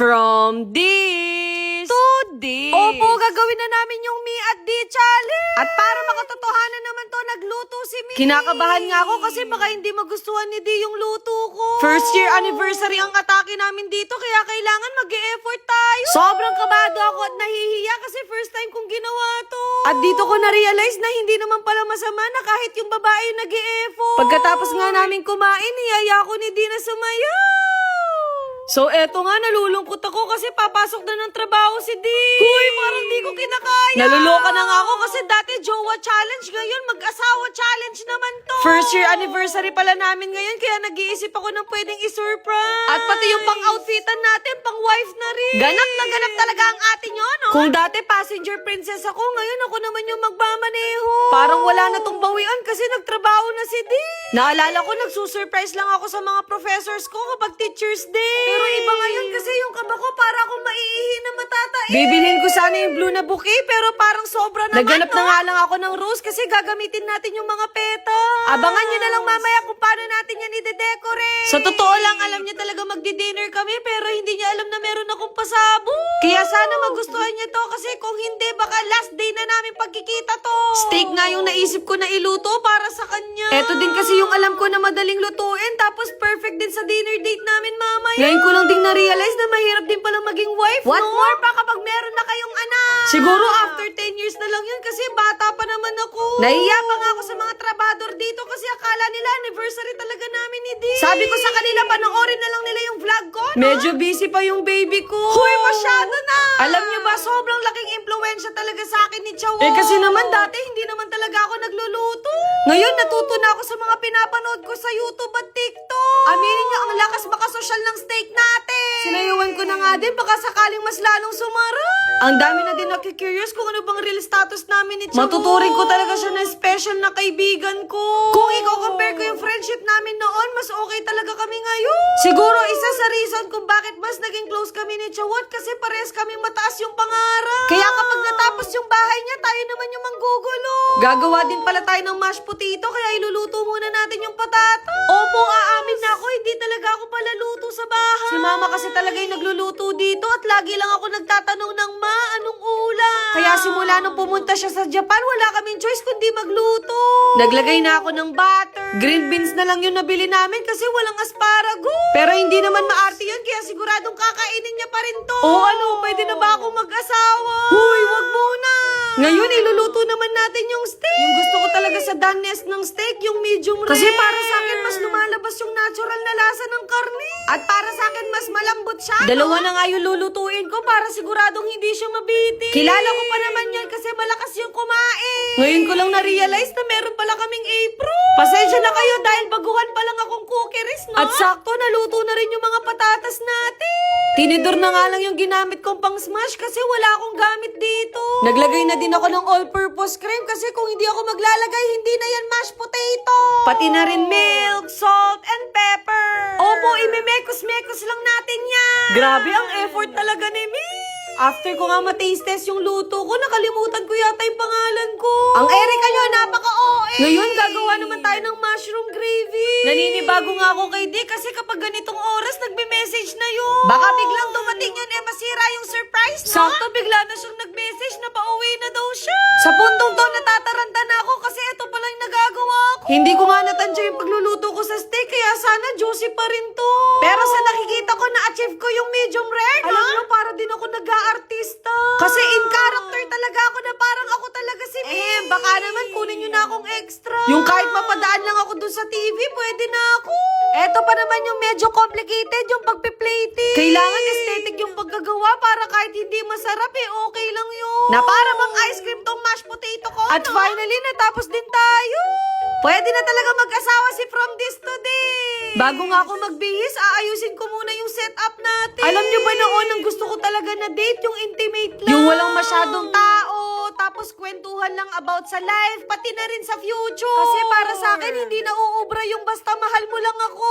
From this to this. Opo, gagawin na namin yung Me at D challenge. At para makatotohanan naman to, nagluto si Me. Kinakabahan nga ako kasi baka hindi magustuhan ni D yung luto ko. First year anniversary ang atake namin dito, kaya kailangan mag-e-effort tayo. Sobrang kabado ako at nahihiya kasi first time kong ginawa to. At dito ko na-realize na hindi naman pala masama na kahit yung babae nag-e-effort. Pagkatapos nga namin kumain, niyaya ko ni D na sumayaw. So eto nga, nalulungkot ako kasi papasok na ng trabaho si D. Huy, parang di ko kinakaya. Naluloka na nga ako kasi dati jowa challenge, ngayon mag-asawa challenge naman to. First year anniversary pala namin ngayon, kaya nag-iisip ako ng pwedeng i-surprise. At pati yung pang-outfitan natin, pang-wife na rin. Ganap na ganap talaga ang ate nyo, no? Kung dati passenger princess ako, ngayon ako naman yung magmamaneho. Parang wala na tong bawian kasi nagtrabaho na si D. Naalala ko, nagsusurprise lang ako sa mga professors ko kapag Teacher's Day. Pero iba ngayon kasi yung kaba ko para akong maiihi na matatai. Bibilhin ko sana yung blue na bouquet pero parang sobra naman. Naghanap no? na nga lang ako ng rose kasi gagamitin natin yung mga peta. Abangan nyo na lang mamaya kung paano natin yan i-decorate. Sa totoo lang, alam niya talaga magdi-dinner kami pero hindi niya alam na meron akong pasabo. Kaya sana magustuhan niya to kasi kung hindi baka last day na namin pagkikita to. Steak nga yung naisip ko na iluto para sa kanya. Eto din kasi yung alam ko na madaling lutuin tapos perfect din sa dinner date namin mamaya. Ngayon ko lang ding na-realize na mahirap din pala maging wife, What no? more pa kapag meron na kayong anak? Siguro after 10 years na lang yun kasi bata pa naman ako. Nahiya pa nga ako sa mga trabador dito kasi akala nila anniversary talaga namin ni D. Sabi ko sa kanila, panoorin na lang nila yung vlog ko, no? Medyo busy pa yung baby ko. Huy, masyado na! Alam niyo ba, sobrang laking impluensya talaga sa akin ni Chawo. Eh, kasi naman dati hindi naman talaga ako nagluluto. Ngayon natuto na ako sa mga pinapanood ko sa YouTube at TikTok. Aminin niyo, ang lakas makasosyal ng steak natin. Sinayuan ko na nga din, baka sakaling mas lalong sumara. Ang dami na din nakikurious kung ano bang real status namin ni Chawo. Matuturing ko talaga siya na special na kaibigan ko. Kung ikaw compare ko yung friendship namin noon, mas okay talaga kami ngayon. Siguro isa sa reason kung bakit mas naging close kami ni Chawot kasi parehas kaming mataas yung pangarap. Kaya kapag natapos yung bahay niya, tayo naman yung manggugulo. Gagawa din pala tayo ng mashed potato kaya iluluto muna natin yung patata. Opo, aamin na ako, hindi talaga ako pala luto sa bahay. Si mama kasi talaga yung nagluluto dito at lagi lang ako nagtatanong ng ma, anong ulam? Kaya simula nung pumunta siya sa Japan, wala kaming choice kundi magluto. Naglagay na ako ng butter. Green beans na lang yung nabili namin kasi walang asparago. Pero hindi naman Maarte yun, kaya siguradong kakainin niya pa rin to. Oo, ano, pwede na ba akong mag-asawa? Huy, wag muna. Ngayon, iluluto naman natin yung steak. Yung gusto ko talaga sa doneness ng steak, yung medium rare. Kasi para sa akin, mas lumalabas yung natural na lasa ng karne. At para sa akin, mas malambot siya. Dalawa na nga yung lulutuin ko para siguradong hindi siya mabitin. Kilala ko pa naman yun kasi malakas yung kumain. Ngayon ko lang na-realize na meron pala kaming apron. Pasensya na kayo dahil baguhan pa lang akong cookeries, no? At sakto, naluto na rin yung mga patatas natin. Tinidor na nga lang yung ginamit kong pang smash kasi wala akong gamit dito. Naglagay na din ako ng all-purpose cream kasi kung hindi ako maglalagay, hindi na yan mashed potato. Pati na rin milk, salt, and pepper. Opo, imemekos-mekos lang natin yan. Grabe ang effort talaga ni Mi. After ko nga ma-taste test yung luto ko, nakalimutan ko yata yung pangalan ko. Ang Erica nyo, napaka-OA. Ngayon, gagawa naman tayo ng mushroom gravy. Naninibago nga ako kay Dick kasi kapag ganitong oras, nagbe-message na yun. Baka biglang dumating yun, masira yung surprise, no? Sakto, bigla na siyang nag-message na pauwi na daw siya. Sa puntong to, natataranta na ako kasi ito pala yung nagagawa ko. Hindi ko nga natansya yung pagluluto ko sa steak, kaya sana juicy pa rin to. Pero sa nakikita ko, na-achieve ko yung medium rare, no? Alam mo, para din ako nag-aartista. Kasi in character talaga ako na parang ako talaga si Mi. Baka naman kunin nyo na akong extra. Yung kahit mapadaan lang ako dun sa TV, pwede na ako. Eto pa naman yung medyo complicated, yung pagpiplating. Kailangan aesthetic yung paggagawa para kahit hindi masarap okay lang yun. Na para bang ice cream tong mashed potato ko, At no? finally, natapos din tayo. Pwede na talaga mag-asawa si From This to This. Bago nga ako magbihis, aayusin ko muna yung setup natin. Alam nyo ba noon, ang gusto ko talaga na date, yung intimate lang. Yung walang masyadong tao, tapos kwentuhan lang about sa life, pati na rin sa future. Kasi para sa akin, hindi na uubra yung basta mahal mo lang ako.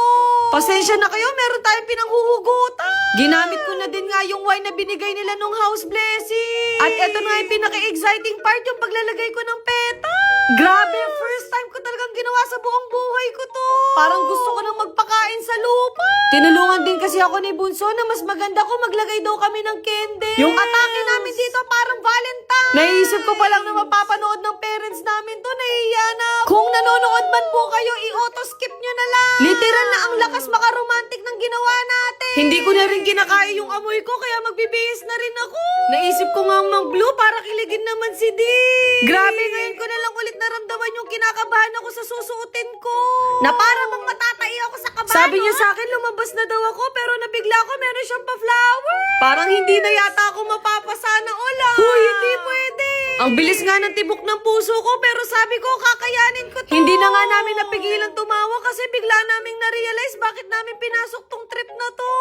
Pasensya na kayo, Meron tayong pinanghuhugutan. ginamit ko na din nga yung wine na binigay nila nung house blessing. At eto na yung pinaka-exciting part, yung paglalagay ko ng peta. Grabe, First time ko talagang ginawa sa buong buhay ko to. Parang gusto ko nang magpakain sa lupa. Tinulungan din kasi ako ni Bunso na mas maganda ko maglagay daw kami ng candle. Yung atake namin dito parang Valentine. Naisip ko pa lang na mapapanood ng parents namin to, nahihiya na ako. Kung nanonood man po kayo, i-auto-skip nyo na lang. Literal na ang lakas makaromantic ng ginawa natin. Hindi ko na rin kinakaya yung amoy ko, kaya magbibihis na rin ako. Naisip ko nga mag-blue para kiligin naman si Dee. Grabe, ngayon ko na lang ulit naramdaman yung kinakabahan ako sa susuotin ko. Na para bang matatay ako sa kabahan. Sabi niya sa akin, lumabas na daw ako, pero nabigla ako, meron siyang pa-flower. Parang hindi na yata ako mapapasana ulan. Huy, hindi pwede. Ang bilis nga ng tibok ng puso ko, pero sabi ko, kakayanin ko to. Hindi na nga namin napigilan tumawa kasi bigla naming na-realize bakit namin pinasok tong trip na to.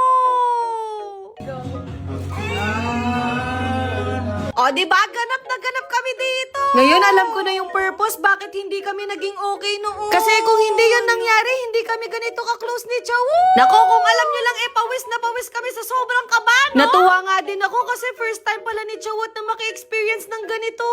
O, diba? Ganap na ganap kami dito. Ngayon, alam ko na yung purpose bakit hindi kami naging okay noon. Kasi kung hindi yun nangyari, hindi kami ganito ka-close ni Chawo. Nako, kung alam nyo lang, pawis na pawis kami sa sobrang kaba, no? Natuwa nga din ako kasi first time pala ni Chawot na maki-experience ng ganito.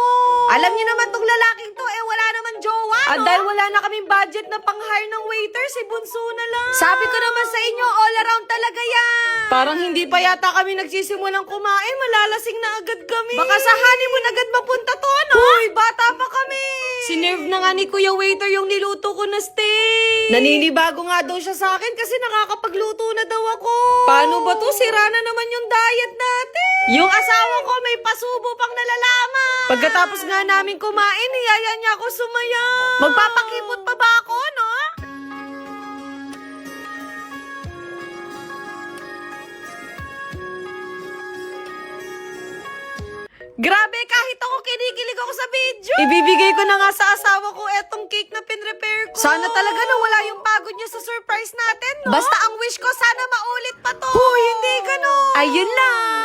Alam nyo naman tong lalaking to, wala naman jowa, no? At dahil wala na kaming budget na pang-hire ng waiter, si Bunso na lang. Sabi ko naman sa inyo, all around talaga yan. Parang hindi pa yata kami nagsisimulang kumain, malalasing na agad kami. Baka sa honeymoon agad mapunta to, no? Uy, bata pa kami. Sinerve na nga ni Kuya Waiter yung niluto ko na steak. Naninibago nga daw siya sa akin kasi nakakapagluto na daw ako. Paano ba to? Sira na naman yung diet natin. Yung asawa ko may pasubo pang nalalaman. Pagkatapos nga namin kumain, niyaya niya ako sumaya. Magpapakipot pa ba ako, no? Grabe, kahit ako kinikilig ako sa video. Ibibigay ko na nga sa asawa ko etong cake na pinrepair ko. Sana talaga nawala yung pagod niya sa surprise natin, no? Basta ang wish ko, sana maulit pa to. Huy, hindi ganon. Ayun lang.